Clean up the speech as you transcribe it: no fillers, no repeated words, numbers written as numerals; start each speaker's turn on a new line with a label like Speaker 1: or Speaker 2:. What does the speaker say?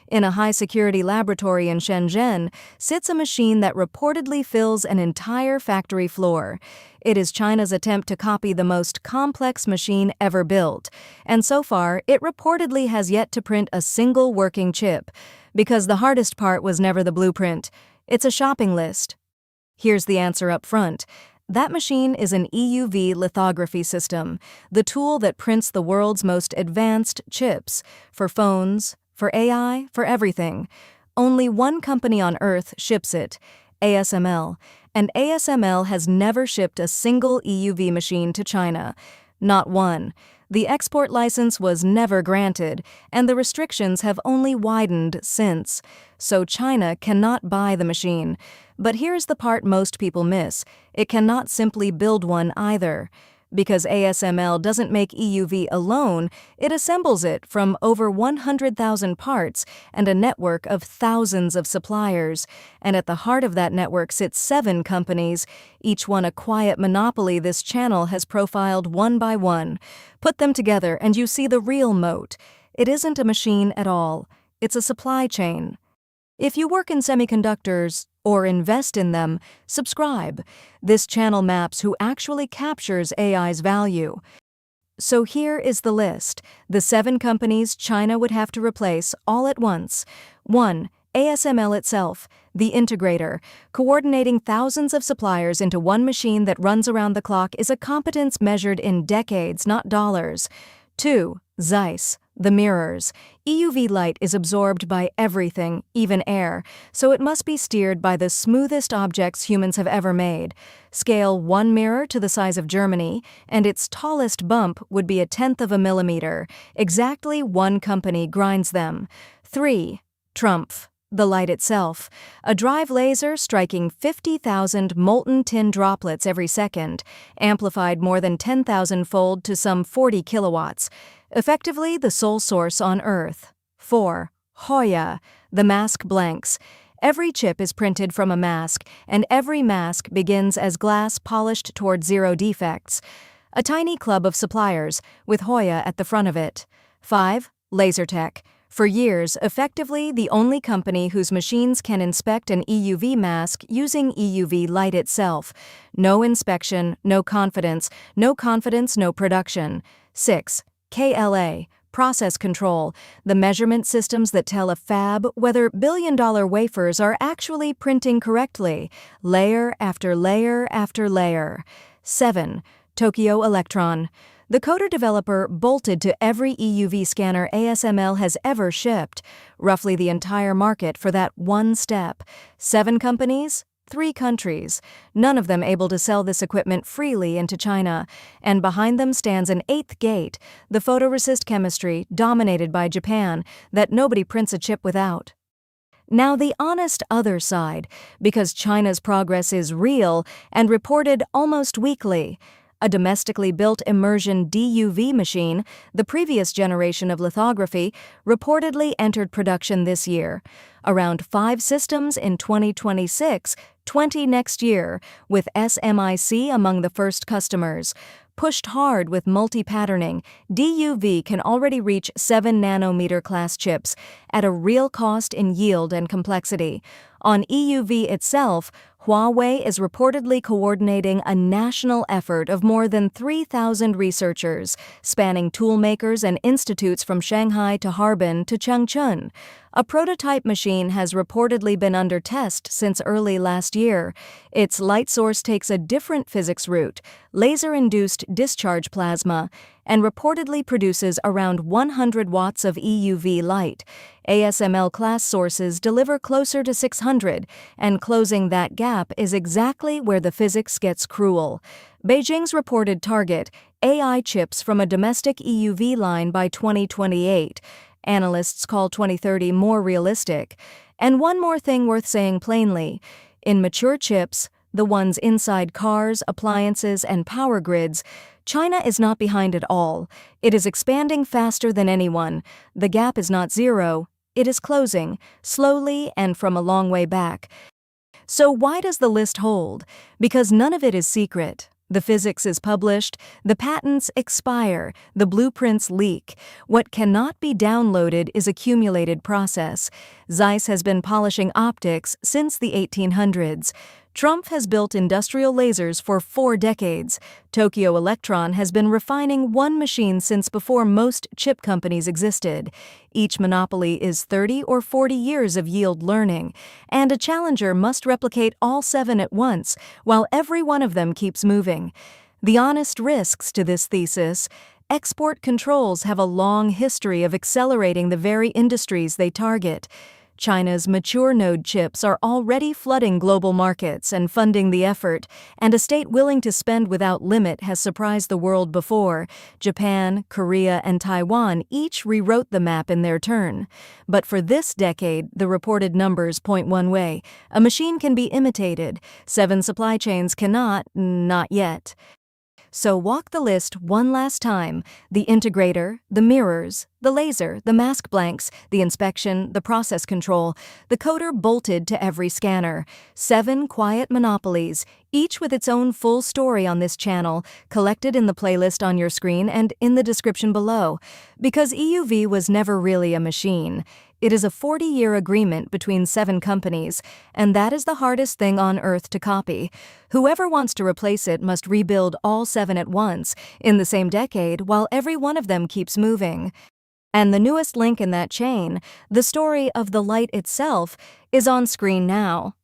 Speaker 1: In a high-security laboratory in Shenzhen sits a machine that reportedly fills an entire factory floor. It is China's attempt to copy the most complex machine ever built, and so far, it reportedly has yet to print a single working chip, because the hardest part was never the blueprint. It's a shopping list. Here's the answer up front. That machine is an EUV lithography system, the tool that prints the world's most advanced chips, for phones, for AI, for everything. Only one company on Earth ships it, ASML, and ASML has never shipped a single EUV machine to China. Not one. The export license was never granted, and the restrictions have only widened since. So China cannot buy the machine. But here's the part most people miss. It cannot simply build one either. Because ASML doesn't make EUV alone, it assembles it from over 100,000 parts and a network of thousands of suppliers. And at the heart of that network sits 7 companies, each one a quiet monopoly this channel has profiled one by one. Put them together and you see the real moat. It isn't a machine at all. It's a supply chain. If you work in semiconductors, or invest in them, subscribe. This channel maps who actually captures AI's value. So here is the list, the 7 companies China would have to replace all at once. 1. ASML itself, the integrator. Coordinating thousands of suppliers into one machine that runs around the clock is a competence measured in decades, not dollars. 2. Zeiss, the mirrors. EUV light is absorbed by everything, even air, so it must be steered by the smoothest objects humans have ever made. Scale 1 mirror to the size of Germany, and its tallest bump would be 1/10 of a millimeter. Exactly 1 company grinds them. 3. TRUMPF, the light itself. A drive laser striking 50,000 molten tin droplets every second, amplified more than 10,000-fold to some 40 kilowatts. Effectively the sole source on Earth. 4. Hoya, the mask blanks. Every chip is printed from a mask, and every mask begins as glass polished toward zero defects. A tiny club of suppliers, with Hoya at the front of it. 5. Lasertech. For years, effectively the only company whose machines can inspect an EUV mask using EUV light itself. No inspection, no confidence, no production. 6. KLA, process control, the measurement systems that tell a fab whether billion-dollar wafers are actually printing correctly, layer after layer after layer. 7. Tokyo Electron. The coder developer bolted to every EUV scanner ASML has ever shipped, roughly the entire market for that one step. 7 companies, 3 countries, none of them able to sell this equipment freely into China, and behind them stands an 8th gate, the photoresist chemistry dominated by Japan, that nobody prints a chip without. Now the honest other side, because China's progress is real and reported almost weekly. A domestically built immersion DUV machine, the previous generation of lithography, reportedly entered production this year. Around 5 systems in 2026, 20 next year, with SMIC among the first customers. Pushed hard with multi-patterning, DUV can already reach 7-nanometer class chips at a real cost in yield and complexity. On EUV itself, Huawei is reportedly coordinating a national effort of more than 3,000 researchers, spanning toolmakers and institutes from Shanghai to Harbin to Changchun. A prototype machine has reportedly been under test since early last year. Its light source takes a different physics route, laser-induced discharge plasma, and reportedly produces around 100 watts of EUV light. ASML class sources deliver closer to 600, and closing that gap is exactly where the physics gets cruel. Beijing's reported target, AI chips from a domestic EUV line by 2028. Analysts call 2030 more realistic. And one more thing worth saying plainly. In mature chips, the ones inside cars, appliances, and power grids, China is not behind at all. It is expanding faster than anyone. The gap is not zero. It is closing, slowly and from a long way back. So why does the list hold? Because none of it is secret. The physics is published, the patents expire, the blueprints leak. What cannot be downloaded is accumulated process. Zeiss has been polishing optics since the 1800s. TRUMPF has built industrial lasers for 4 decades. Tokyo Electron has been refining one machine since before most chip companies existed. Each monopoly is 30 or 40 years of yield learning, and a challenger must replicate all 7 at once, while every one of them keeps moving. The honest risks to this thesis: export controls have a long history of accelerating the very industries they target. China's mature node chips are already flooding global markets and funding the effort, and a state willing to spend without limit has surprised the world before. Japan, Korea, and Taiwan each rewrote the map in their turn. But for this decade, the reported numbers point one way. A machine can be imitated. 7 supply chains cannot, not yet. So walk the list one last time: the integrator, the mirrors, the laser, the mask blanks, the inspection, the process control, the coder bolted to every scanner. 7 quiet monopolies, each with its own full story on this channel, collected in the playlist on your screen and in the description below. Because EUV was never really a machine. It is a 40-year agreement between 7 companies, and that is the hardest thing on Earth to copy. Whoever wants to replace it must rebuild all 7 at once, in the same decade, while every one of them keeps moving. And the newest link in that chain, the story of the light itself, is on screen now.